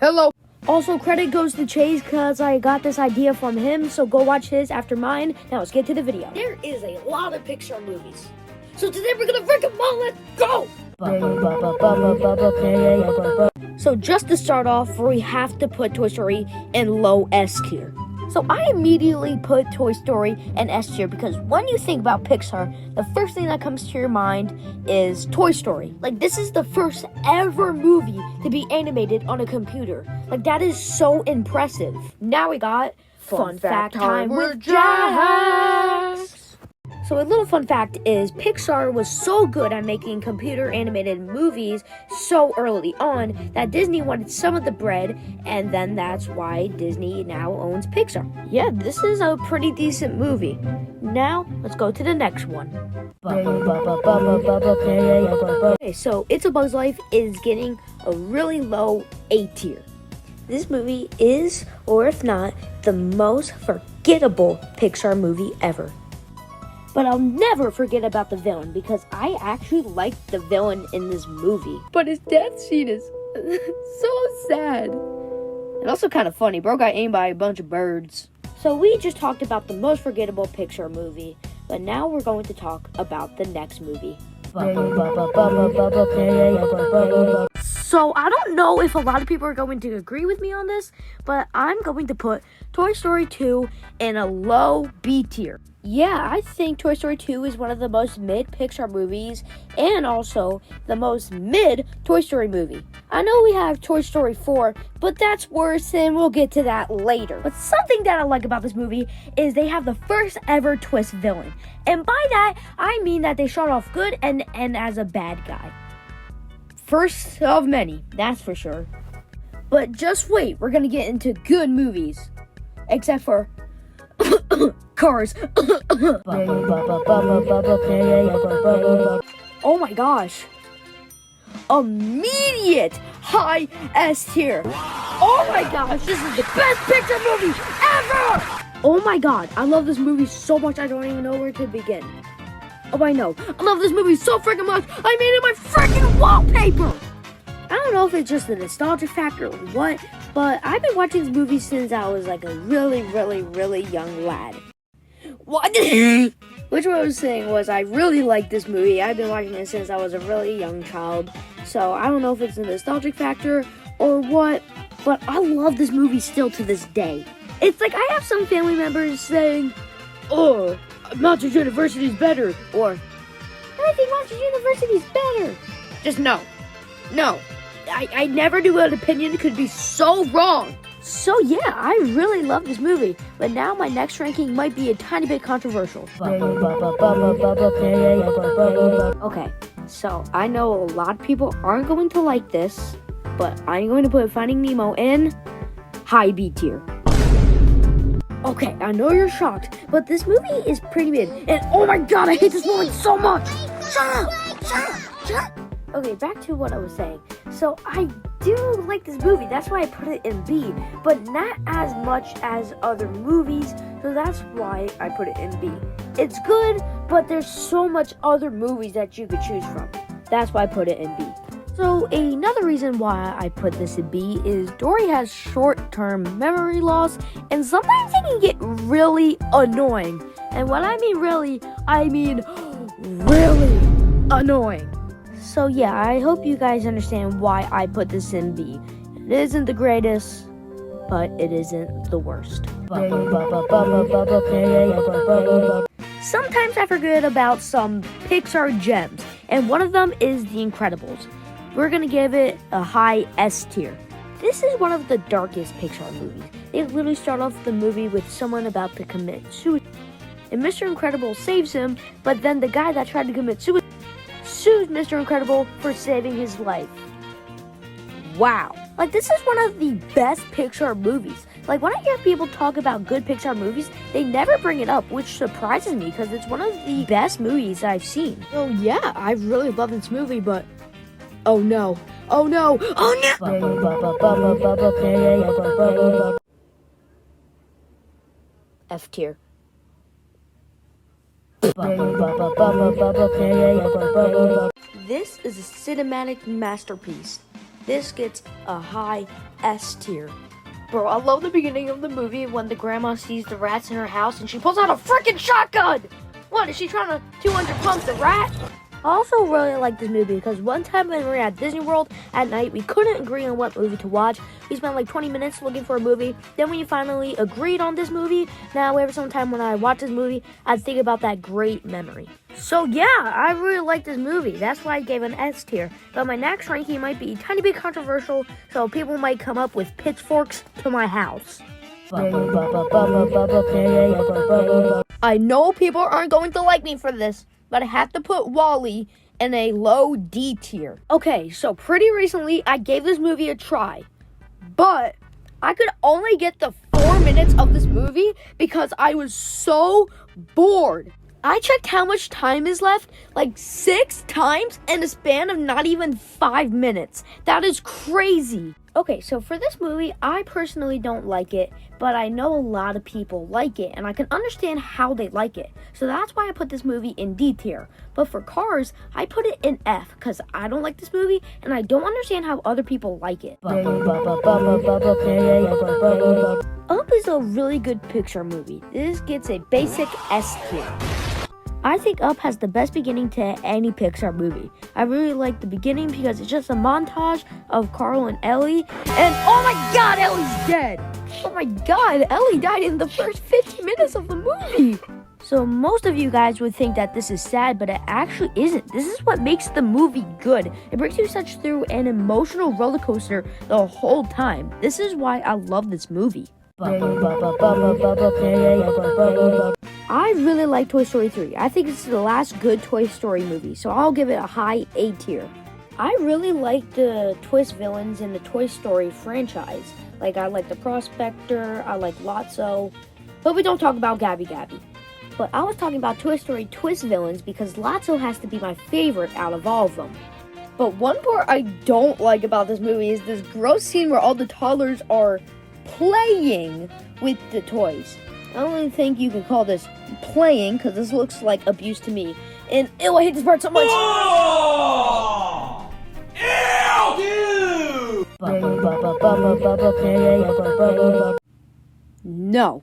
Hello. Also, credit goes to Chase because I got this idea from him, so go watch his after mine. Now let's get to the video. There is a lot of Pixar movies, so today we're gonna rank them all. Let's go! So just to start off, we have to put Toy Story in low S tier. So I immediately put Toy Story in S tier because when you think about Pixar, the first thing that comes to your mind is Toy Story. Like, this is the first ever movie to be animated on a computer. Like, that is so impressive. Now we got Fun Fact Time with Jaxranks. So a little fun fact is Pixar was so good at making computer animated movies so early on that Disney wanted some of the bread, and then that's why Disney now owns Pixar. Yeah, this is a pretty decent movie. Now, let's go to the next one. Okay, so It's a Bug's Life is getting a really low A tier. This movie is, or if not, the most forgettable Pixar movie ever. But I'll never forget about the villain because I actually liked the villain in this movie. But his death scene is so sad. And also kind of funny. Bro got aimed by a bunch of birds. So we just talked about the most forgettable Pixar movie, but now we're going to talk about the next movie. So I don't know if a lot of people are going to agree with me on this, but I'm going to put Toy Story 2 in a low B tier. Yeah, I think Toy Story 2 is one of the most mid Pixar movies and also the most mid Toy Story movie. I know we have Toy Story 4, but that's worse and we'll get to that later. But something that I like about this movie is they have the first ever twist villain. And by that, I mean that they start off good and end as a bad guy. First of many, that's for sure. But just wait, we're gonna get into good movies. Except for Cars. Oh my gosh. Immediate high S tier. Oh my gosh, this is the best Pixar movie ever! Oh my god, I love this movie so much I don't even know where to begin. Oh, I know. I love this movie so freaking much, I made it my freaking wallpaper! I don't know if it's just the nostalgia factor or what, but I've been watching this movie since I was like a really young lad. What? Which what I was saying was I really like this movie. I've been watching it since I was a really young child. So I don't know if it's a nostalgic factor or what, but I love this movie still to this day. It's like I have some family members saying, "Oh, Monsters University is better," or "I think Monsters University is better." Just no. I never knew an opinion could be so wrong. So yeah, I really love this movie, but now my next ranking might be a tiny bit controversial. Okay, so I know a lot of people aren't going to like this, but I'm going to put Finding Nemo in high B tier. Okay, I know you're shocked, but this movie is pretty mid, and oh my god, I hate this movie so much! Shut up! Okay, back to what I was saying. So I do like this movie, that's why I put it in B, but not as much as other movies, so that's why I put it in B. It's good, but there's so much other movies that you could choose from. That's why I put it in B. So another reason why I put this in B is Dory has short-term memory loss, and sometimes it can get really annoying. And when I mean really, I mean really annoying. So yeah, I hope you guys understand why I put this in B. It isn't the greatest, but it isn't the worst. Sometimes I forget about some Pixar gems, and one of them is The Incredibles. We're gonna give it a high S tier. This is one of the darkest Pixar movies. They literally start off the movie with someone about to commit suicide, and Mr. Incredible saves him, but then the guy that tried to commit suicide sues Mr. Incredible for saving his life. Wow. Like, this is one of the best Pixar movies. Like, when I hear people talk about good Pixar movies, they never bring it up, which surprises me because it's one of the best movies I've seen. Oh yeah, I really love this movie, but oh no. F tier. This is a cinematic masterpiece. This gets a high S tier. Bro, I love the beginning of the movie when the grandma sees the rats in her house and she pulls out a freaking shotgun! What, is she trying to 200 pump the rat? I also really like this movie because one time when we were at Disney World at night, we couldn't agree on what movie to watch. We spent like 20 minutes looking for a movie. Then we finally agreed on this movie. Now every single time when I watch this movie, I think about that great memory. So yeah, I really like this movie. That's why I gave it an S tier. But my next ranking might be a tiny bit controversial, so people might come up with pitchforks to my house. I know people aren't going to like me for this, but I have to put Wall-E in a low D tier. Okay, so pretty recently, I gave this movie a try. But I could only get the 4 minutes of this movie because I was so bored. I checked how much time is left like 6 times in a span of not even 5 minutes. That is crazy. Okay, so for this movie, I personally don't like it, but I know a lot of people like it, and I can understand how they like it. So that's why I put this movie in D tier. But for Cars, I put it in F, because I don't like this movie, and I don't understand how other people like it. Up is a really good Pixar movie. This gets a basic S tier. I think Up has the best beginning to any Pixar movie. I really like the beginning because it's just a montage of Carl and Ellie. And oh my god, Ellie's dead! Oh my god, Ellie died in the first 15 minutes of the movie! So most of you guys would think that this is sad, but it actually isn't. This is what makes the movie good. It brings you such through an emotional roller coaster the whole time. This is why I love this movie. I really like Toy Story 3. I think it's the last good Toy Story movie, so I'll give it a high A tier. I really like the twist villains in the Toy Story franchise. Like, I like the Prospector, I like Lotso, but we don't talk about Gabby Gabby. But I was talking about Toy Story twist villains because Lotso has to be my favorite out of all of them. But one part I don't like about this movie is this gross scene where all the toddlers are playing with the toys. I don't even think you can call this playing because this looks like abuse to me. And ew, I hate this part so much. Oh! Ew! No.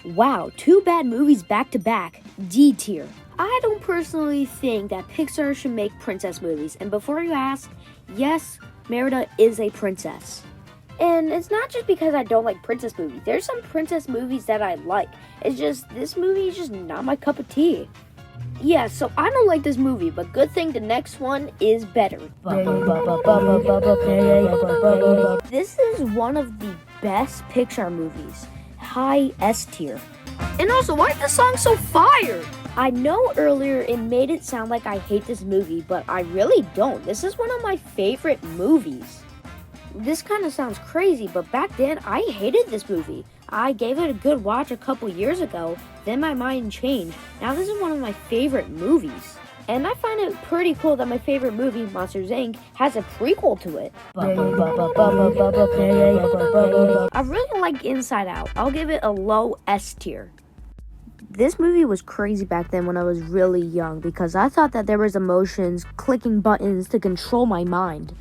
Wow, 2 bad movies back to back. D tier. I don't personally think that Pixar should make princess movies. And before you ask, yes, Merida is a princess. And it's not just because I don't like princess movies. There's some princess movies that I like. It's just, this movie is just not my cup of tea. Yeah, so I don't like this movie, but good thing the next one is better. This is one of the best Pixar movies. High S tier. And also, why is the song so fire? I know earlier it made it sound like I hate this movie, but I really don't. This is one of my favorite movies. This kind of sounds crazy, but back then I hated this movie. I gave it a good watch a couple years ago, then my mind changed. Now this is one of my favorite movies. And I find it pretty cool that my favorite movie, Monsters Inc., has a prequel to it. I really like Inside Out. I'll give it a low S tier. This movie was crazy back then when I was really young because I thought that there was emotions, clicking buttons to control my mind.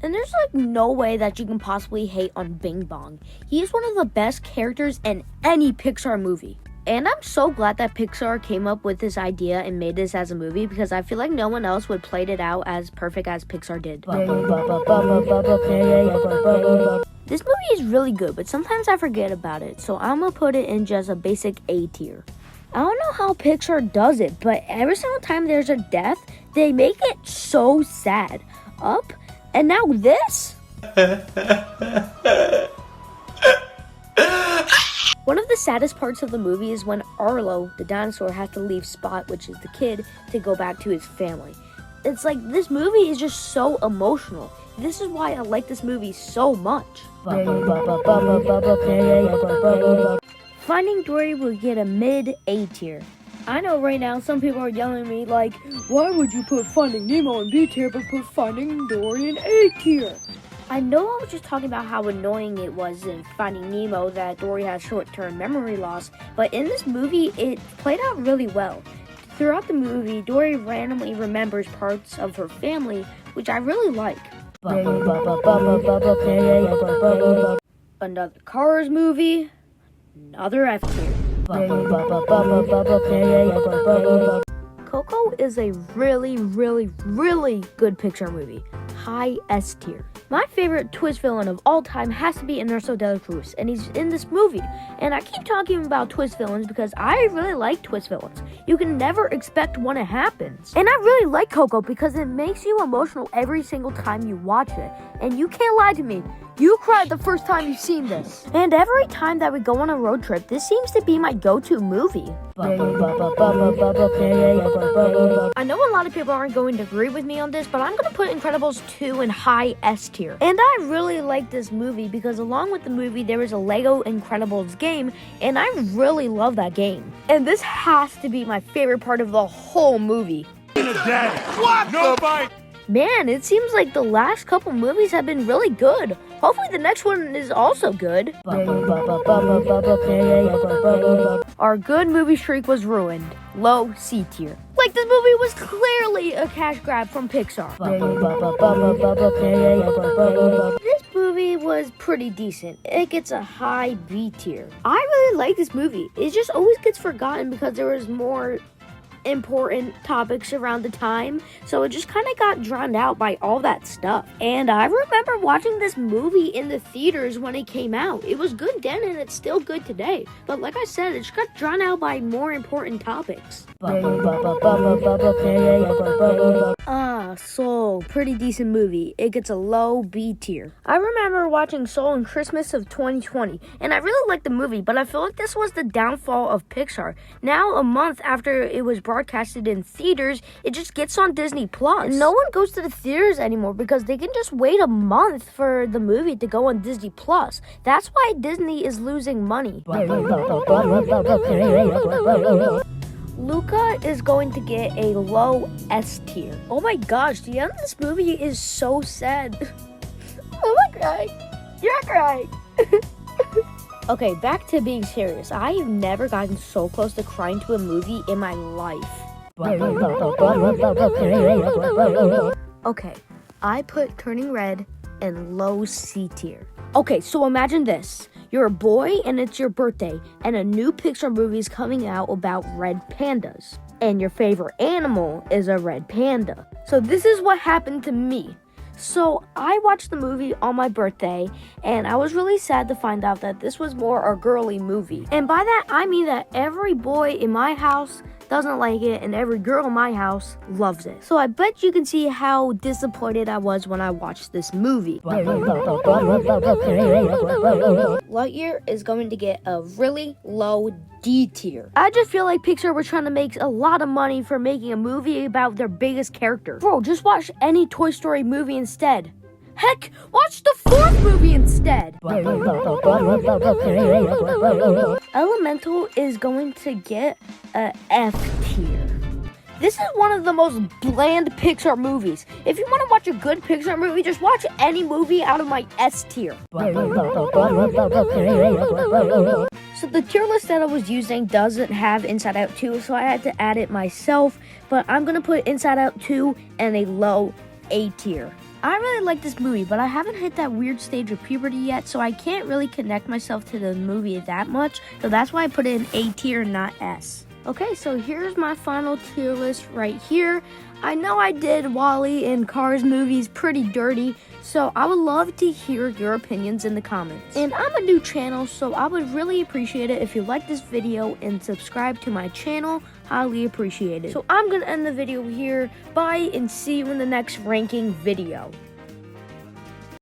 And there's like no way that you can possibly hate on Bing Bong. He's one of the best characters in any Pixar movie. And I'm so glad that Pixar came up with this idea and made this as a movie because I feel like no one else would play it out as perfect as Pixar did. This movie is really good, but sometimes I forget about it, so I'm gonna put it in just a basic A tier. I don't know how Pixar does it, but every single time there's a death, they make it so sad. Up, and now this? One of the saddest parts of the movie is when Arlo, the dinosaur, has to leave Spot, which is the kid, to go back to his family. It's like, this movie is just so emotional. This is why I like this movie so much. Finding Dory will get a mid-A tier. I know right now some people are yelling at me like, why would you put Finding Nemo in B tier but put Finding Dory in A tier? I know I was just talking about how annoying it was in Finding Nemo that Dory has short-term memory loss, but in this movie, it played out really well. Throughout the movie, Dory randomly remembers parts of her family, which I really like. Another Cars movie, another F tier. Coco is a really, really, really good Pixar movie. High S tier. My favorite twist villain of all time has to be Ernesto de la Cruz, and he's in this movie. And I keep talking about twist villains because I really like twist villains. You can never expect when it happens. And I really like Coco because it makes you emotional every single time you watch it. And you can't lie to me. You cried the first time you've seen this. And every time that we go on a road trip, this seems to be my go-to movie. I know a lot of people aren't going to agree with me on this, but I'm going to put Incredibles 2 in high S tier. And I really like this movie because along with the movie, there is a Lego Incredibles game, and I really love that game. And this has to be my favorite part of the whole movie. What? No bite. Man, it seems like the last couple movies have been really good. Hopefully the next one is also good. Our good movie streak was ruined. Low C tier. Like this movie was clearly a cash grab from Pixar. This movie was pretty decent. It gets a high B tier. I really like this movie. It just always gets forgotten because there was more important topics around the time, so it just kind of got drowned out by all that stuff. And I remember watching this movie in the theaters when it came out. It was good then and it's still good today, but like I said, it just got drowned out by more important topics. Soul, pretty decent movie. It gets a low B tier. I remember watching Soul in Christmas of 2020, and I really liked the movie, but I feel like this was the downfall of Pixar. Now, a month after it was broadcasted in theaters, it just gets on Disney Plus. And no one goes to the theaters anymore because they can just wait a month for the movie to go on Disney Plus. That's why Disney is losing money. Luca is going to get a low S tier. Oh my gosh, the end of this movie is so sad. Oh my god, you're crying. Okay, back to being serious. I have never gotten so close to crying to a movie in my life. Okay, I put Turning Red in low C tier. Okay, so imagine this. You're a boy and it's your birthday, and a new Pixar movie is coming out about red pandas. And your favorite animal is a red panda. So this is what happened to me. So I watched the movie on my birthday, and I was really sad to find out that this was more a girly movie. And by that, I mean that every boy in my house doesn't like it, and every girl in my house loves it. So I bet you can see how disappointed I was when I watched this movie. Lightyear is going to get a really low D tier. I just feel like Pixar was trying to make a lot of money for making a movie about their biggest character. Bro, just watch any Toy Story movie instead. Heck, watch the fourth movie instead. Elemental is going to get a F tier. This is one of the most bland Pixar movies. If you want to watch a good Pixar movie, just watch any movie out of my S tier. So the tier list that I was using doesn't have Inside Out 2, so I had to add it myself. But I'm going to put Inside Out 2 in a low A tier. I really like this movie, but I haven't hit that weird stage of puberty yet, so I can't really connect myself to the movie that much. So that's why I put it in A tier, not S. Okay, so here's my final tier list right here. I know I did WALL-E and Cars movies pretty dirty, so I would love to hear your opinions in the comments. And I'm a new channel, so I would really appreciate it if you like this video and subscribe to my channel. Highly appreciated. So I'm gonna end the video here. Bye, and see you in the next ranking video.